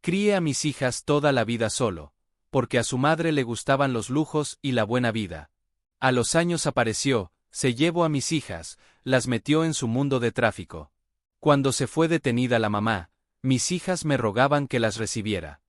Crié a mis hijas toda la vida solo, porque a su madre le gustaban los lujos y la buena vida. A los años apareció, se llevó a mis hijas, las metió en su mundo de tráfico. Cuando se fue detenida la mamá, mis hijas me rogaban que las recibiera.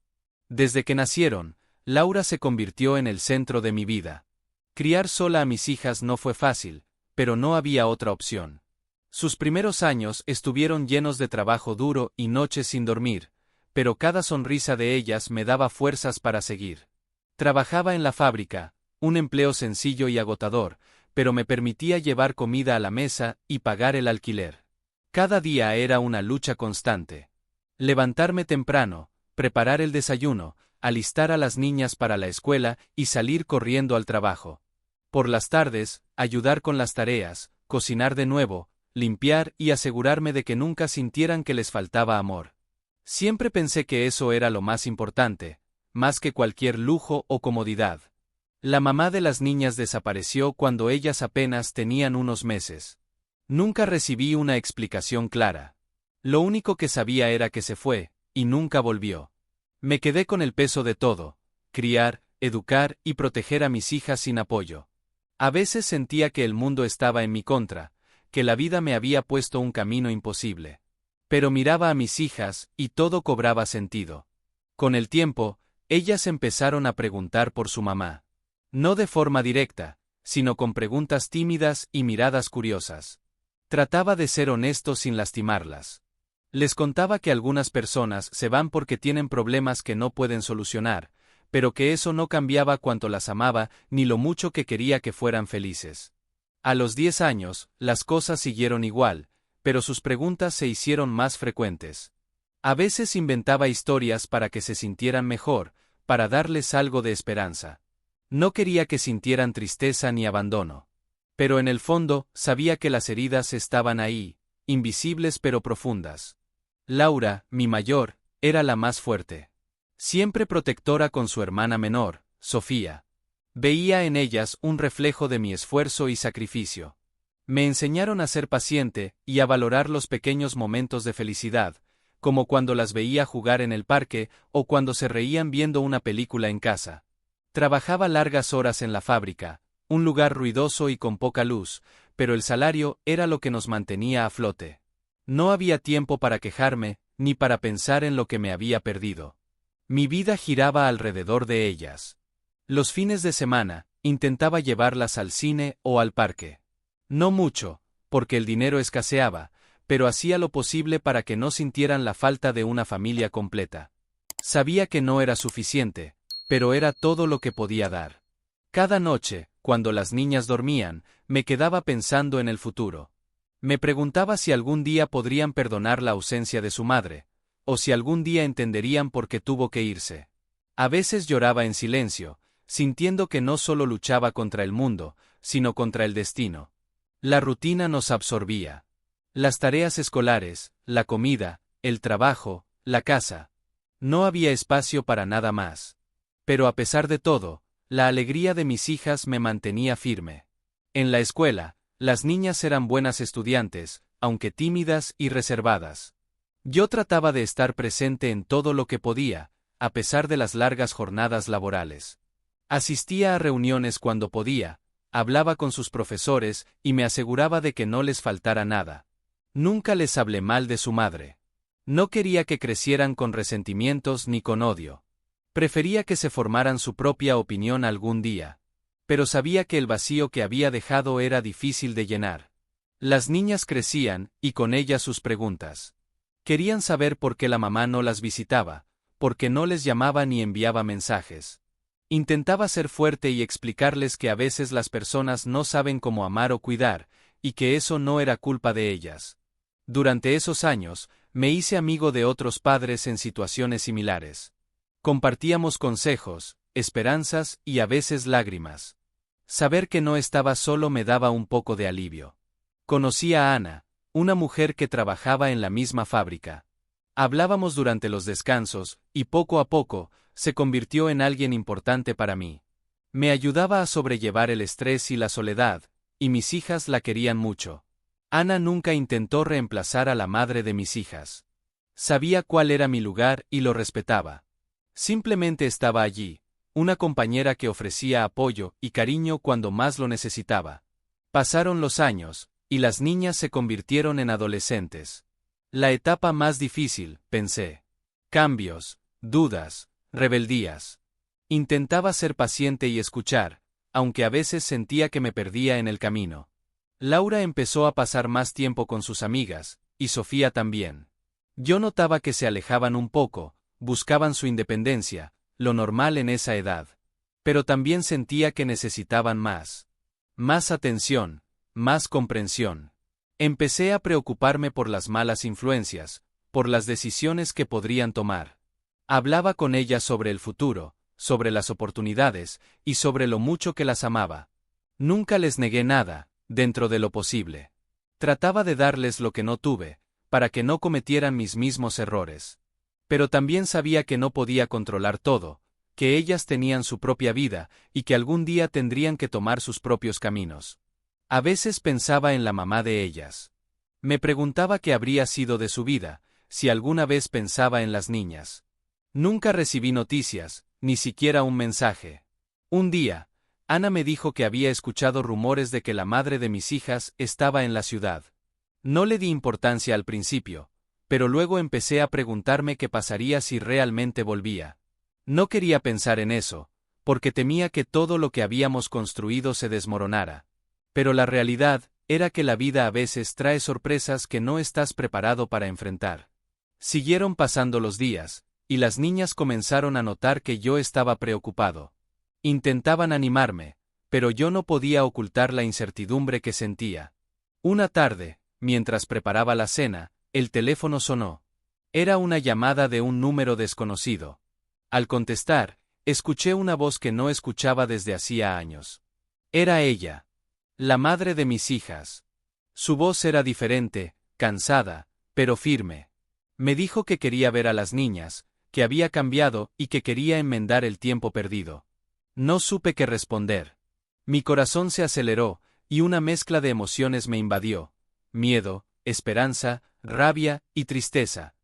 Desde que nacieron, Laura se convirtió en el centro de mi vida. Criar sola a mis hijas no fue fácil, pero no había otra opción. Sus primeros años estuvieron llenos de trabajo duro y noches sin dormir, pero cada sonrisa de ellas me daba fuerzas para seguir. Trabajaba en la fábrica, un empleo sencillo y agotador, pero me permitía llevar comida a la mesa y pagar el alquiler. Cada día era una lucha constante. Levantarme temprano, preparar el desayuno, alistar a las niñas para la escuela y salir corriendo al trabajo. Por las tardes, ayudar con las tareas, cocinar de nuevo, limpiar y asegurarme de que nunca sintieran que les faltaba amor. Siempre pensé que eso era lo más importante, más que cualquier lujo o comodidad. La mamá de las niñas desapareció cuando ellas apenas tenían unos meses. Nunca recibí una explicación clara. Lo único que sabía era que se fue, y nunca volvió. Me quedé con el peso de todo: criar, educar y proteger a mis hijas sin apoyo. A veces sentía que el mundo estaba en mi contra, que la vida me había puesto un camino imposible. Pero miraba a mis hijas y todo cobraba sentido. Con el tiempo, ellas empezaron a preguntar por su mamá. No de forma directa, sino con preguntas tímidas y miradas curiosas. Trataba de ser honesto sin lastimarlas. Les contaba que algunas personas se van porque tienen problemas que no pueden solucionar, pero que eso no cambiaba cuánto las amaba ni lo mucho que quería que fueran felices. A los 10 años, las cosas siguieron igual, pero sus preguntas se hicieron más frecuentes. A veces inventaba historias para que se sintieran mejor, para darles algo de esperanza. No quería que sintieran tristeza ni abandono. Pero en el fondo, sabía que las heridas estaban ahí, invisibles pero profundas. Laura, mi mayor, era la más fuerte. Siempre protectora con su hermana menor, Sofía. Veía en ellas un reflejo de mi esfuerzo y sacrificio. Me enseñaron a ser paciente y a valorar los pequeños momentos de felicidad, como cuando las veía jugar en el parque o cuando se reían viendo una película en casa. Trabajaba largas horas en la fábrica, un lugar ruidoso y con poca luz, pero el salario era lo que nos mantenía a flote. No había tiempo para quejarme, ni para pensar en lo que me había perdido. Mi vida giraba alrededor de ellas. Los fines de semana, intentaba llevarlas al cine o al parque. No mucho, porque el dinero escaseaba, pero hacía lo posible para que no sintieran la falta de una familia completa. Sabía que no era suficiente, pero era todo lo que podía dar. Cada noche, cuando las niñas dormían, me quedaba pensando en el futuro. Me preguntaba si algún día podrían perdonar la ausencia de su madre, o si algún día entenderían por qué tuvo que irse. A veces lloraba en silencio, sintiendo que no solo luchaba contra el mundo, sino contra el destino. La rutina nos absorbía. Las tareas escolares, la comida, el trabajo, la casa. No había espacio para nada más. Pero a pesar de todo, la alegría de mis hijas me mantenía firme. En la escuela, las niñas eran buenas estudiantes, aunque tímidas y reservadas. Yo trataba de estar presente en todo lo que podía, a pesar de las largas jornadas laborales. Asistía a reuniones cuando podía, hablaba con sus profesores y me aseguraba de que no les faltara nada. Nunca les hablé mal de su madre. No quería que crecieran con resentimientos ni con odio. Prefería que se formaran su propia opinión algún día. Pero sabía que el vacío que había dejado era difícil de llenar. Las niñas crecían, y con ellas sus preguntas. Querían saber por qué la mamá no las visitaba, por qué no les llamaba ni enviaba mensajes. Intentaba ser fuerte y explicarles que a veces las personas no saben cómo amar o cuidar, y que eso no era culpa de ellas. Durante esos años, me hice amigo de otros padres en situaciones similares. Compartíamos consejos, esperanzas y a veces lágrimas. Saber que no estaba solo me daba un poco de alivio. Conocí a Ana, una mujer que trabajaba en la misma fábrica. Hablábamos durante los descansos, y poco a poco, se convirtió en alguien importante para mí. Me ayudaba a sobrellevar el estrés y la soledad, y mis hijas la querían mucho. Ana nunca intentó reemplazar a la madre de mis hijas. Sabía cuál era mi lugar y lo respetaba. Simplemente estaba allí, una compañera que ofrecía apoyo y cariño cuando más lo necesitaba. Pasaron los años, y las niñas se convirtieron en adolescentes. La etapa más difícil, pensé. Cambios, dudas, rebeldías. Intentaba ser paciente y escuchar, aunque a veces sentía que me perdía en el camino. Laura empezó a pasar más tiempo con sus amigas, y Sofía también. Yo notaba que se alejaban un poco, buscaban su independencia, lo normal en esa edad. Pero también sentía que necesitaban más. Más atención, más comprensión. Empecé a preocuparme por las malas influencias, por las decisiones que podrían tomar. Hablaba con ellas sobre el futuro, sobre las oportunidades, y sobre lo mucho que las amaba. Nunca les negué nada, dentro de lo posible. Trataba de darles lo que no tuve, para que no cometieran mis mismos errores. Pero también sabía que no podía controlar todo, que ellas tenían su propia vida, y que algún día tendrían que tomar sus propios caminos. A veces pensaba en la mamá de ellas. Me preguntaba qué habría sido de su vida, si alguna vez pensaba en las niñas. Nunca recibí noticias, ni siquiera un mensaje. Un día, Ana me dijo que había escuchado rumores de que la madre de mis hijas estaba en la ciudad. No le di importancia al principio, pero luego empecé a preguntarme qué pasaría si realmente volvía. No quería pensar en eso, porque temía que todo lo que habíamos construido se desmoronara. Pero la realidad era que la vida a veces trae sorpresas que no estás preparado para enfrentar. Siguieron pasando los días, y las niñas comenzaron a notar que yo estaba preocupado. Intentaban animarme, pero yo no podía ocultar la incertidumbre que sentía. Una tarde, mientras preparaba la cena, el teléfono sonó. Era una llamada de un número desconocido. Al contestar, escuché una voz que no escuchaba desde hacía años. Era ella, la madre de mis hijas. Su voz era diferente, cansada, pero firme. Me dijo que quería ver a las niñas, que había cambiado y que quería enmendar el tiempo perdido. No supe qué responder. Mi corazón se aceleró, y una mezcla de emociones me invadió: miedo, esperanza, rabia y tristeza.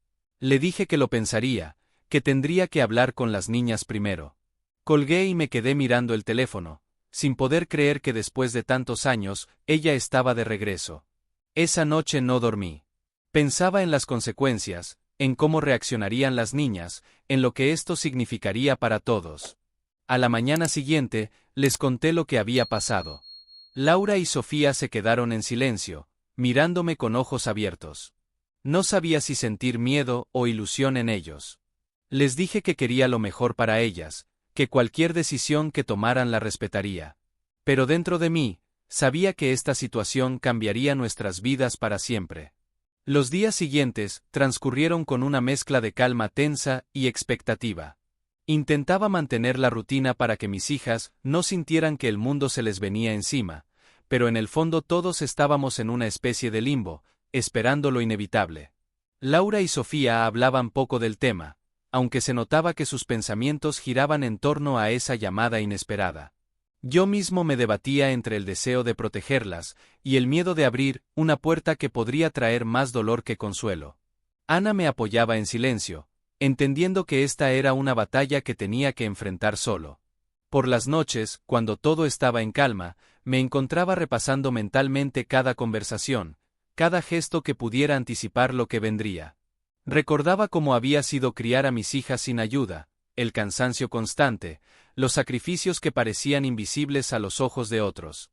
Le dije que lo pensaría, que tendría que hablar con las niñas primero. Colgué y me quedé mirando el teléfono, sin poder creer que después de tantos años, ella estaba de regreso. Esa noche no dormí. Pensaba en las consecuencias, en cómo reaccionarían las niñas, en lo que esto significaría para todos. A la mañana siguiente, les conté lo que había pasado. Laura y Sofía se quedaron en silencio, mirándome con ojos abiertos. No sabía si sentir miedo o ilusión en ellos. Les dije que quería lo mejor para ellas, que cualquier decisión que tomaran la respetaría. Pero dentro de mí, sabía que esta situación cambiaría nuestras vidas para siempre. Los días siguientes transcurrieron con una mezcla de calma tensa y expectativa. Intentaba mantener la rutina para que mis hijas no sintieran que el mundo se les venía encima, pero en el fondo todos estábamos en una especie de limbo, esperando lo inevitable. Laura y Sofía hablaban poco del tema, aunque se notaba que sus pensamientos giraban en torno a esa llamada inesperada. Yo mismo me debatía entre el deseo de protegerlas y el miedo de abrir una puerta que podría traer más dolor que consuelo. Ana me apoyaba en silencio, entendiendo que esta era una batalla que tenía que enfrentar solo. Por las noches, cuando todo estaba en calma, me encontraba repasando mentalmente cada conversación, cada gesto que pudiera anticipar lo que vendría. Recordaba cómo había sido criar a mis hijas sin ayuda, el cansancio constante, los sacrificios que parecían invisibles a los ojos de otros.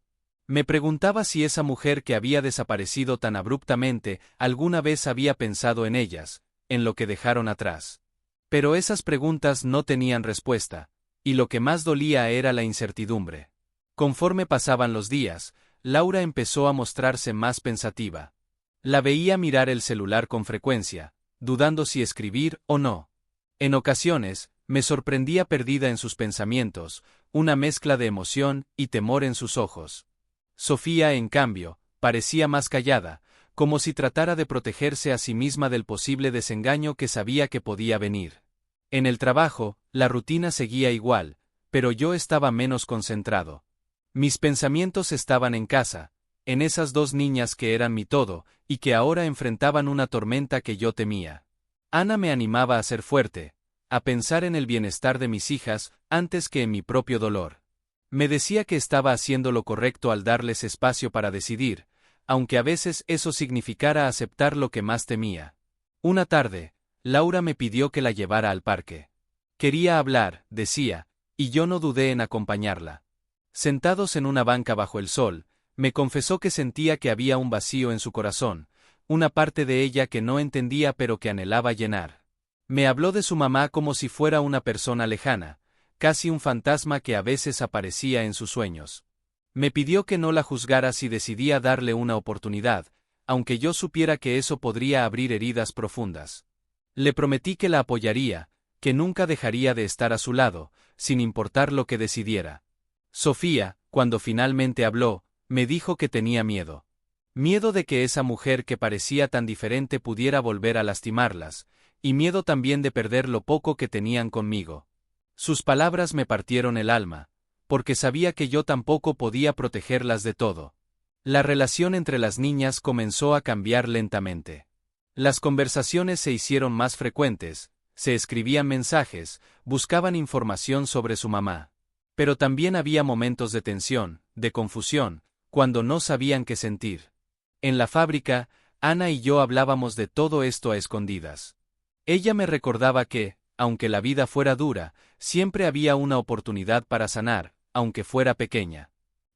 Me preguntaba si esa mujer que había desaparecido tan abruptamente alguna vez había pensado en ellas, en lo que dejaron atrás. Pero esas preguntas no tenían respuesta, y lo que más dolía era la incertidumbre. Conforme pasaban los días, Laura empezó a mostrarse más pensativa. La veía mirar el celular con frecuencia, dudando si escribir o no. En ocasiones, me sorprendía perdida en sus pensamientos, una mezcla de emoción y temor en sus ojos. Sofía, en cambio, parecía más callada, como si tratara de protegerse a sí misma del posible desengaño que sabía que podía venir. En el trabajo, la rutina seguía igual, pero yo estaba menos concentrado. Mis pensamientos estaban en casa, en esas dos niñas que eran mi todo, y que ahora enfrentaban una tormenta que yo temía. Ana me animaba a ser fuerte, a pensar en el bienestar de mis hijas antes que en mi propio dolor. Me decía que estaba haciendo lo correcto al darles espacio para decidir, aunque a veces eso significara aceptar lo que más temía. Una tarde, Laura me pidió que la llevara al parque. Quería hablar, decía, y yo no dudé en acompañarla. Sentados en una banca bajo el sol, me confesó que sentía que había un vacío en su corazón, una parte de ella que no entendía pero que anhelaba llenar. Me habló de su mamá como si fuera una persona lejana, casi un fantasma que a veces aparecía en sus sueños. Me pidió que no la juzgara si decidía darle una oportunidad, aunque yo supiera que eso podría abrir heridas profundas. Le prometí que la apoyaría, que nunca dejaría de estar a su lado, sin importar lo que decidiera. Sofía, cuando finalmente habló, me dijo que tenía miedo. Miedo de que esa mujer que parecía tan diferente pudiera volver a lastimarlas, y miedo también de perder lo poco que tenían conmigo. Sus palabras me partieron el alma, porque sabía que yo tampoco podía protegerlas de todo. La relación entre las niñas comenzó a cambiar lentamente. Las conversaciones se hicieron más frecuentes, se escribían mensajes, buscaban información sobre su mamá. Pero también había momentos de tensión, de confusión, cuando no sabían qué sentir. En la fábrica, Ana y yo hablábamos de todo esto a escondidas. Ella me recordaba que, aunque la vida fuera dura, siempre había una oportunidad para sanar, aunque fuera pequeña.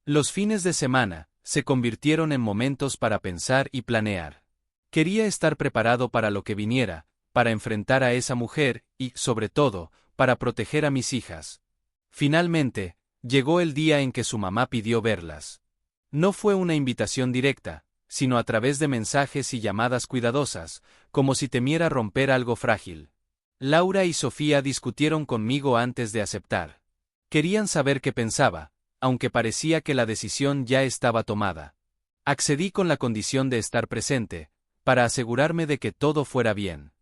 Los fines de semana se convirtieron en momentos para pensar y planear. Quería estar preparado para lo que viniera, para enfrentar a esa mujer y, sobre todo, para proteger a mis hijas. Finalmente, llegó el día en que su mamá pidió verlas. No fue una invitación directa, sino a través de mensajes y llamadas cuidadosas, como si temiera romper algo frágil. Laura y Sofía discutieron conmigo antes de aceptar. Querían saber qué pensaba, aunque parecía que la decisión ya estaba tomada. Accedí con la condición de estar presente, para asegurarme de que todo fuera bien.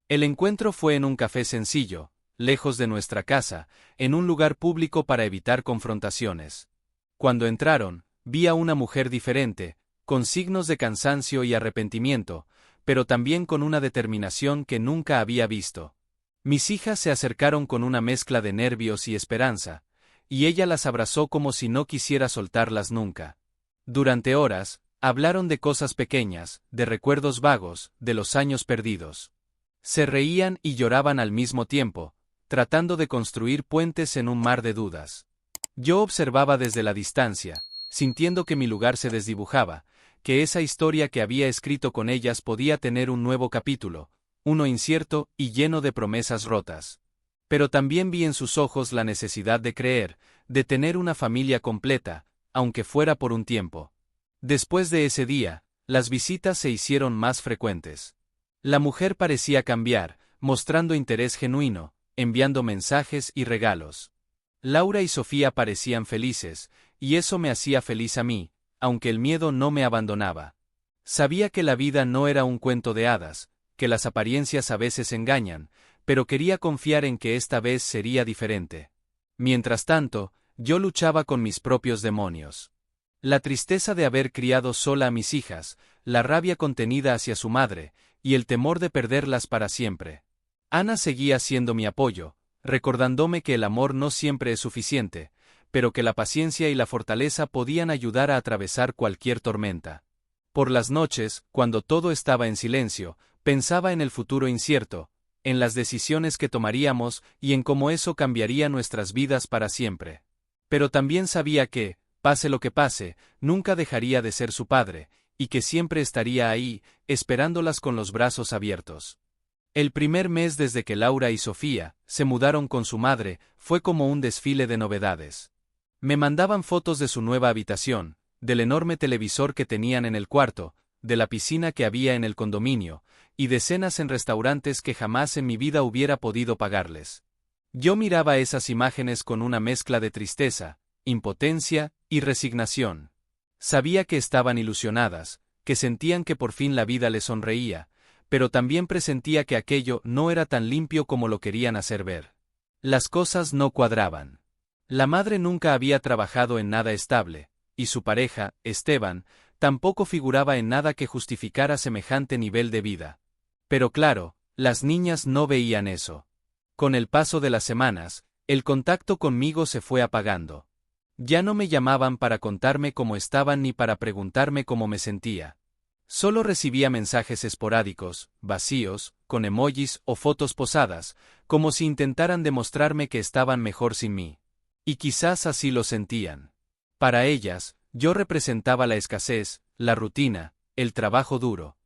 El encuentro fue en un café sencillo, lejos de nuestra casa, en un lugar público para evitar confrontaciones. Cuando entraron, vi a una mujer diferente, con signos de cansancio y arrepentimiento, pero también con una determinación que nunca había visto. Mis hijas se acercaron con una mezcla de nervios y esperanza, y ella las abrazó como si no quisiera soltarlas nunca. Durante horas, hablaron de cosas pequeñas, de recuerdos vagos, de los años perdidos. Se reían y lloraban al mismo tiempo, tratando de construir puentes en un mar de dudas. Yo observaba desde la distancia, sintiendo que mi lugar se desdibujaba, que esa historia que había escrito con ellas podía tener un nuevo capítulo, uno incierto y lleno de promesas rotas. Pero también vi en sus ojos la necesidad de creer, de tener una familia completa, aunque fuera por un tiempo. Después de ese día, las visitas se hicieron más frecuentes. La mujer parecía cambiar, mostrando interés genuino, enviando mensajes y regalos. Laura y Sofía parecían felices, y eso me hacía feliz a mí, aunque el miedo no me abandonaba. Sabía que la vida no era un cuento de hadas, que las apariencias a veces engañan, pero quería confiar en que esta vez sería diferente. Mientras tanto, yo luchaba con mis propios demonios. La tristeza de haber criado sola a mis hijas, la rabia contenida hacia su madre, y el temor de perderlas para siempre. Ana seguía siendo mi apoyo, recordándome que el amor no siempre es suficiente, pero que la paciencia y la fortaleza podían ayudar a atravesar cualquier tormenta. Por las noches, cuando todo estaba en silencio, pensaba en el futuro incierto, en las decisiones que tomaríamos y en cómo eso cambiaría nuestras vidas para siempre. Pero también sabía que, pase lo que pase, nunca dejaría de ser su padre, y que siempre estaría ahí, esperándolas con los brazos abiertos. El primer mes desde que Laura y Sofía se mudaron con su madre fue como un desfile de novedades. Me mandaban fotos de su nueva habitación, del enorme televisor que tenían en el cuarto, de la piscina que había en el condominio, y de cenas en restaurantes que jamás en mi vida hubiera podido pagarles. Yo miraba esas imágenes con una mezcla de tristeza, impotencia y resignación. Sabía que estaban ilusionadas, que sentían que por fin la vida les sonreía, pero también presentía que aquello no era tan limpio como lo querían hacer ver. Las cosas no cuadraban. La madre nunca había trabajado en nada estable, y su pareja, Esteban, tampoco figuraba en nada que justificara semejante nivel de vida. Pero claro, Las niñas no veían eso. Con el paso de las semanas, el contacto conmigo se fue apagando. Ya no me llamaban para contarme cómo estaban ni para preguntarme cómo me sentía. Solo recibía mensajes esporádicos, vacíos, con emojis o fotos posadas, como si intentaran demostrarme que estaban mejor sin mí. Y quizás así lo sentían. Para ellas, yo representaba la escasez, la rutina, el trabajo duro.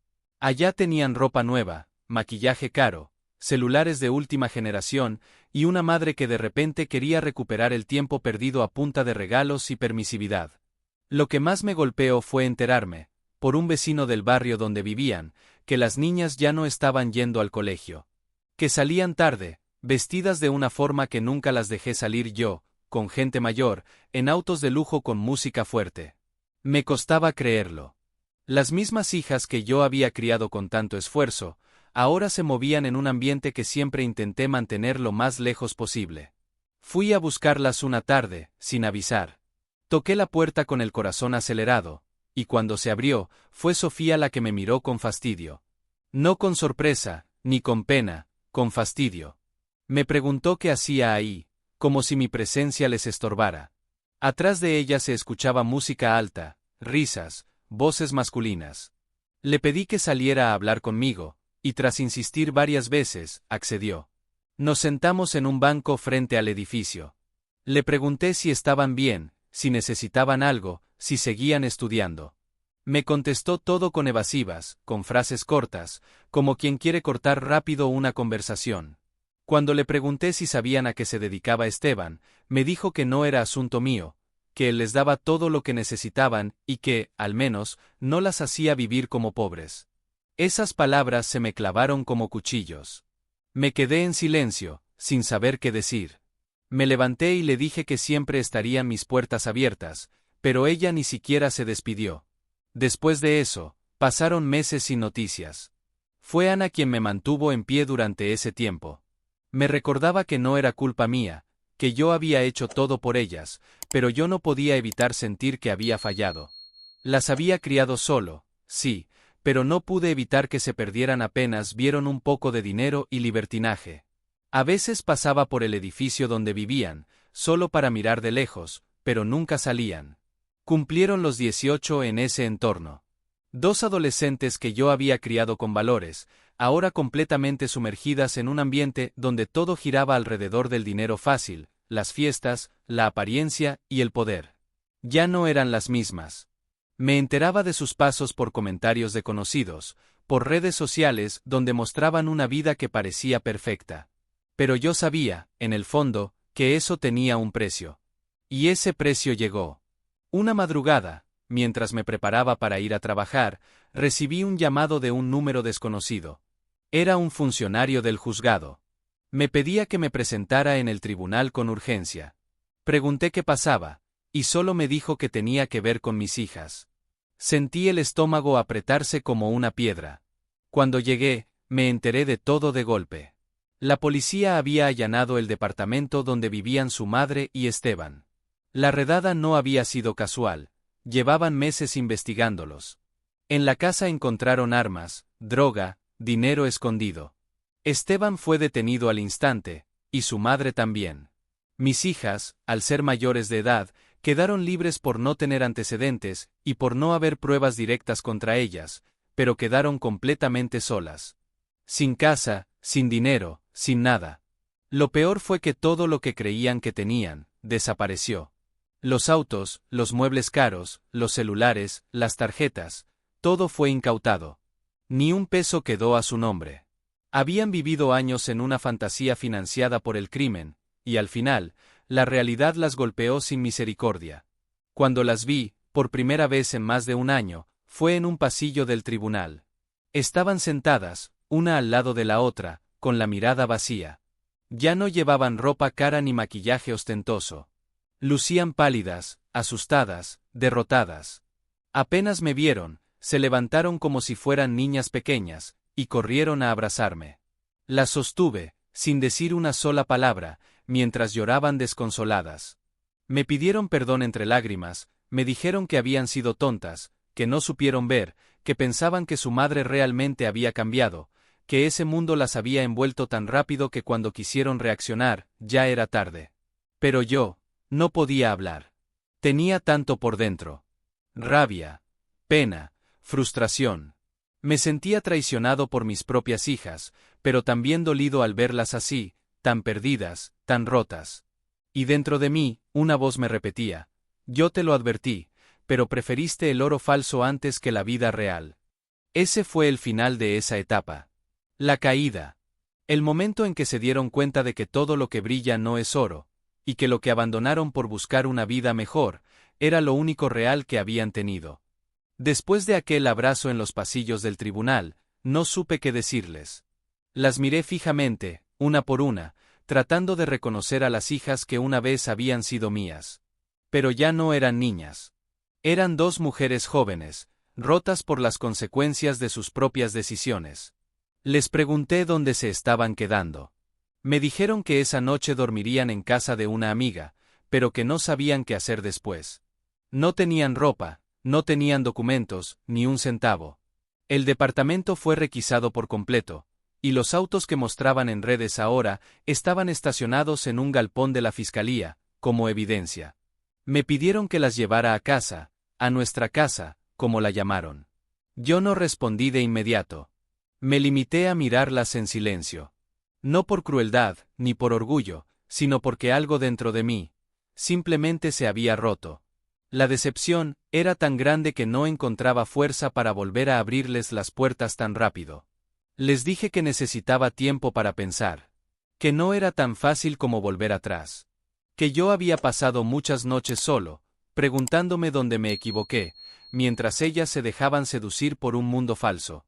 Allá tenían ropa nueva, maquillaje caro, celulares de última generación y una madre que de repente quería recuperar el tiempo perdido a punta de regalos y permisividad. Lo que más me golpeó fue enterarme, por un vecino del barrio donde vivían, que las niñas ya no estaban yendo al colegio. Que salían tarde, vestidas de una forma que nunca las dejé salir yo, con gente mayor, en autos de lujo con música fuerte. Me costaba creerlo. Las mismas hijas que yo había criado con tanto esfuerzo, ahora se movían en un ambiente que siempre intenté mantener lo más lejos posible. Fui a buscarlas una tarde, sin avisar. Toqué la puerta con el corazón acelerado, y cuando se abrió, fue Sofía la que me miró con fastidio. No con sorpresa, ni con pena, con fastidio. Me preguntó qué hacía ahí, como si mi presencia les estorbara. Atrás de ella se escuchaba música alta, risas, voces masculinas. Le pedí que saliera a hablar conmigo, y tras insistir varias veces, accedió. Nos sentamos en un banco frente al edificio. Le pregunté si estaban bien, si necesitaban algo, si seguían estudiando. Me contestó todo con evasivas, con frases cortas, como quien quiere cortar rápido una conversación. Cuando le pregunté si sabían a qué se dedicaba Esteban, me dijo que no era asunto mío, que él les daba todo lo que necesitaban y que, al menos, no las hacía vivir como pobres. Esas palabras se me clavaron como cuchillos. Me quedé en silencio, sin saber qué decir. Me levanté y le dije que siempre estarían mis puertas abiertas, pero ella ni siquiera se despidió. Después de eso, pasaron meses sin noticias. Fue Ana quien me mantuvo en pie durante ese tiempo. Me recordaba que no era culpa mía, que yo había hecho todo por ellas, pero yo no podía evitar sentir que había fallado. Las había criado solo, sí, pero no pude evitar que se perdieran apenas vieron un poco de dinero y libertinaje. A veces pasaba por el edificio donde vivían, solo para mirar de lejos, pero nunca salían. Cumplieron los 18 en ese entorno. Dos adolescentes que yo había criado con valores, ahora completamente sumergidas en un ambiente donde todo giraba alrededor del dinero fácil, las fiestas, la apariencia y el poder. Ya no eran las mismas. Me enteraba de sus pasos por comentarios de conocidos, por redes sociales donde mostraban una vida que parecía perfecta. Pero yo sabía, en el fondo, que eso tenía un precio. Y ese precio llegó. Una madrugada, mientras me preparaba para ir a trabajar, recibí un llamado de un número desconocido. Era un funcionario del juzgado. Me pedía que me presentara en el tribunal con urgencia. Pregunté qué pasaba, y solo me dijo que tenía que ver con mis hijas. Sentí el estómago apretarse como una piedra. Cuando llegué, me enteré de todo de golpe. La policía había allanado el departamento donde vivían su madre y Esteban. La redada no había sido casual, llevaban meses investigándolos. En la casa encontraron armas, droga, dinero escondido. Esteban fue detenido al instante, y su madre también. Mis hijas, al ser mayores de edad, quedaron libres por no tener antecedentes y por no haber pruebas directas contra ellas, pero quedaron completamente solas. Sin casa, sin dinero, sin nada. Lo peor fue que todo lo que creían que tenían, desapareció. Los autos, los muebles caros, los celulares, las tarjetas, todo fue incautado. Ni un peso quedó a su nombre. Habían vivido años en una fantasía financiada por el crimen, y al final, la realidad las golpeó sin misericordia. Cuando las vi, por primera vez en más de un año, fue en un pasillo del tribunal. Estaban sentadas, una al lado de la otra, con la mirada vacía. Ya no llevaban ropa cara ni maquillaje ostentoso. Lucían pálidas, asustadas, derrotadas. Apenas me vieron, se levantaron como si fueran niñas pequeñas, y corrieron a abrazarme. Las sostuve, sin decir una sola palabra, mientras lloraban desconsoladas. Me pidieron perdón entre lágrimas, me dijeron que habían sido tontas, que no supieron ver, que pensaban que su madre realmente había cambiado, que ese mundo las había envuelto tan rápido que cuando quisieron reaccionar, ya era tarde. Pero yo, no podía hablar. Tenía tanto por dentro. Rabia, pena, frustración. Me sentía traicionado por mis propias hijas, pero también dolido al verlas así, tan perdidas, tan rotas. Y dentro de mí, una voz me repetía: yo te lo advertí, pero preferiste el oro falso antes que la vida real. Ese fue el final de esa etapa. La caída. El momento en que se dieron cuenta de que todo lo que brilla no es oro, y que lo que abandonaron por buscar una vida mejor, era lo único real que habían tenido. Después de aquel abrazo en los pasillos del tribunal, no supe qué decirles. Las miré fijamente, una por una, tratando de reconocer a las hijas que una vez habían sido mías. Pero ya no eran niñas. Eran dos mujeres jóvenes, rotas por las consecuencias de sus propias decisiones. Les pregunté dónde se estaban quedando. Me dijeron que esa noche dormirían en casa de una amiga, pero que no sabían qué hacer después. No tenían ropa, no tenían documentos, ni un centavo. El departamento fue requisado por completo, y los autos que mostraban en redes ahora estaban estacionados en un galpón de la fiscalía, como evidencia. Me pidieron que las llevara a casa, a nuestra casa, como la llamaron. Yo no respondí de inmediato. Me limité a mirarlas en silencio. No por crueldad, ni por orgullo, sino porque algo dentro de mí, simplemente se había roto. La decepción era tan grande que no encontraba fuerza para volver a abrirles las puertas tan rápido. Les dije que necesitaba tiempo para pensar. Que no era tan fácil como volver atrás. Que yo había pasado muchas noches solo, preguntándome dónde me equivoqué, mientras ellas se dejaban seducir por un mundo falso.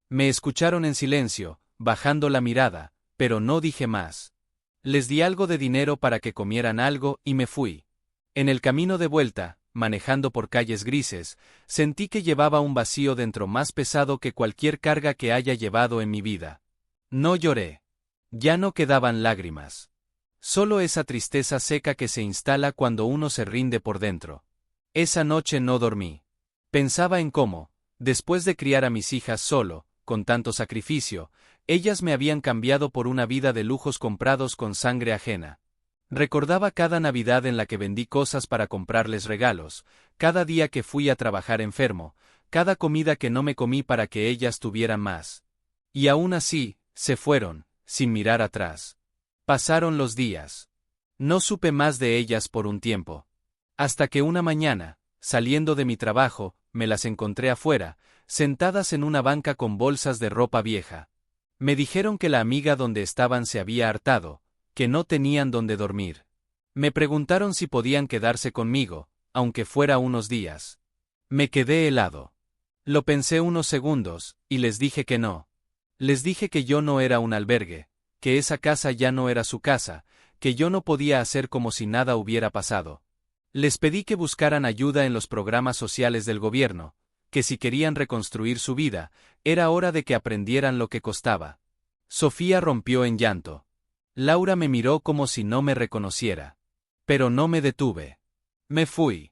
Me escucharon en silencio, bajando la mirada, pero no dije más. Les di algo de dinero para que comieran algo y me fui. En el camino de vuelta, manejando por calles grises, sentí que llevaba un vacío dentro más pesado que cualquier carga que haya llevado en mi vida. No lloré. Ya no quedaban lágrimas. Solo esa tristeza seca que se instala cuando uno se rinde por dentro. Esa noche no dormí. Pensaba en cómo, después de criar a mis hijas solo, con tanto sacrificio, ellas me habían cambiado por una vida de lujos comprados con sangre ajena. Recordaba cada Navidad en la que vendí cosas para comprarles regalos, cada día que fui a trabajar enfermo, cada comida que no me comí para que ellas tuvieran más. Y aún así, se fueron, sin mirar atrás. Pasaron los días. No supe más de ellas por un tiempo. Hasta que una mañana, saliendo de mi trabajo, me las encontré afuera, sentadas en una banca con bolsas de ropa vieja. Me dijeron que la amiga donde estaban se había hartado, que no tenían donde dormir. Me preguntaron si podían quedarse conmigo, aunque fuera unos días. Me quedé helado. Lo pensé unos segundos, y les dije que no. Les dije que yo no era un albergue, que esa casa ya no era su casa, que yo no podía hacer como si nada hubiera pasado. Les pedí que buscaran ayuda en los programas sociales del gobierno, que si querían reconstruir su vida, era hora de que aprendieran lo que costaba. Sofía rompió en llanto. Laura me miró como si no me reconociera. Pero no me detuve. Me fui.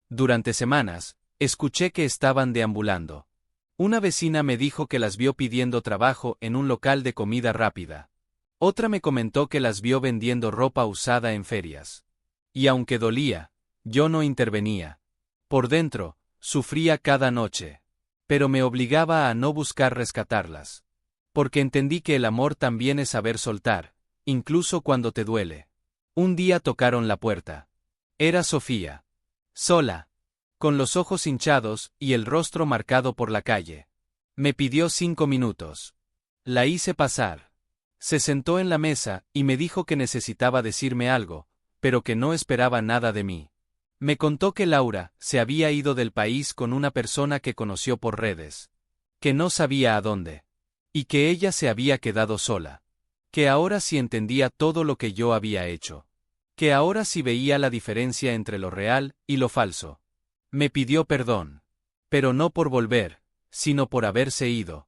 Durante semanas, escuché que estaban deambulando. Una vecina me dijo que las vio pidiendo trabajo en un local de comida rápida. Otra me comentó que las vio vendiendo ropa usada en ferias. Y aunque dolía, yo no intervenía. Por dentro, sufría cada noche. Pero me obligaba a no buscar rescatarlas. Porque entendí que el amor también es saber soltar, incluso cuando te duele. Un día tocaron la puerta. Era Sofía. Sola. Con los ojos hinchados y el rostro marcado por la calle. Me pidió 5 minutos. La hice pasar. Se sentó en la mesa y me dijo que necesitaba decirme algo, pero que no esperaba nada de mí. Me contó que Laura se había ido del país con una persona que conoció por redes. Que no sabía a dónde. Y que ella se había quedado sola. Que ahora sí entendía todo lo que yo había hecho. Que ahora sí veía la diferencia entre lo real y lo falso. Me pidió perdón. Pero no por volver, sino por haberse ido.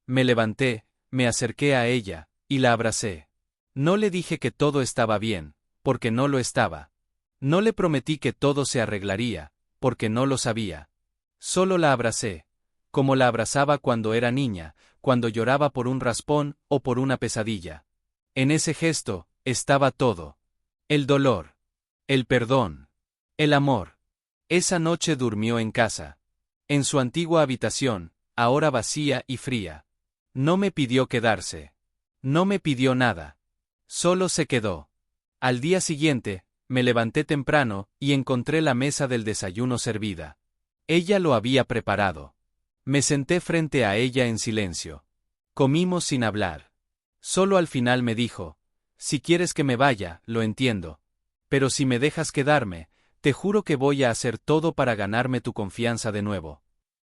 Me levanté, me acerqué a ella, y la abracé. No le dije que todo estaba bien, porque no lo estaba. No le prometí que todo se arreglaría, porque no lo sabía. Solo la abracé, como la abrazaba cuando era niña, cuando lloraba por un raspón o por una pesadilla. En ese gesto, estaba todo. El dolor. El perdón. El amor. Esa noche durmió en casa. En su antigua habitación, ahora vacía y fría. No me pidió quedarse. No me pidió nada. Solo se quedó. Al día siguiente, me levanté temprano y encontré la mesa del desayuno servida. Ella lo había preparado. Me senté frente a ella en silencio. Comimos sin hablar. Solo al final me dijo: si quieres que me vaya, lo entiendo. Pero si me dejas quedarme, te juro que voy a hacer todo para ganarme tu confianza de nuevo.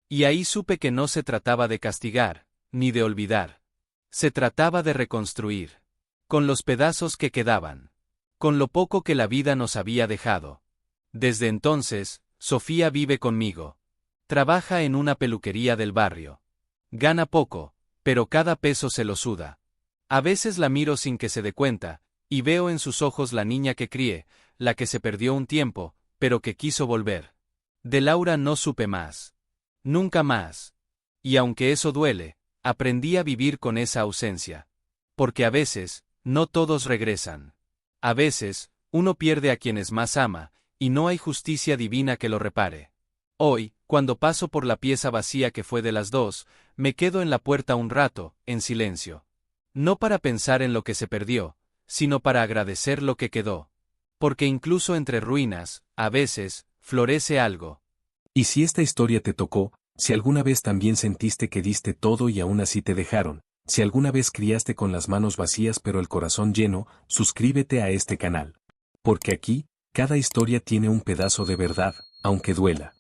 Y ahí supe que no se trataba de castigar, ni de olvidar. Se trataba de reconstruir. Con los pedazos que quedaban. Con lo poco que la vida nos había dejado. Desde entonces, Sofía vive conmigo. Trabaja en una peluquería del barrio. Gana poco, pero cada peso se lo suda. A veces la miro sin que se dé cuenta, y veo en sus ojos la niña que crié, la que se perdió un tiempo, pero que quiso volver. De Laura no supe más. Nunca más. Y aunque eso duele, aprendí a vivir con esa ausencia. Porque a veces, no todos regresan. A veces, uno pierde a quienes más ama, y no hay justicia divina que lo repare. Hoy, cuando paso por la pieza vacía que fue de las dos, me quedo en la puerta un rato, en silencio. No para pensar en lo que se perdió, sino para agradecer lo que quedó. Porque incluso entre ruinas, a veces, florece algo. Y si esta historia te tocó, si alguna vez también sentiste que diste todo y aún así te dejaron, si alguna vez criaste con las manos vacías pero el corazón lleno, suscríbete a este canal. Porque aquí, cada historia tiene un pedazo de verdad, aunque duela.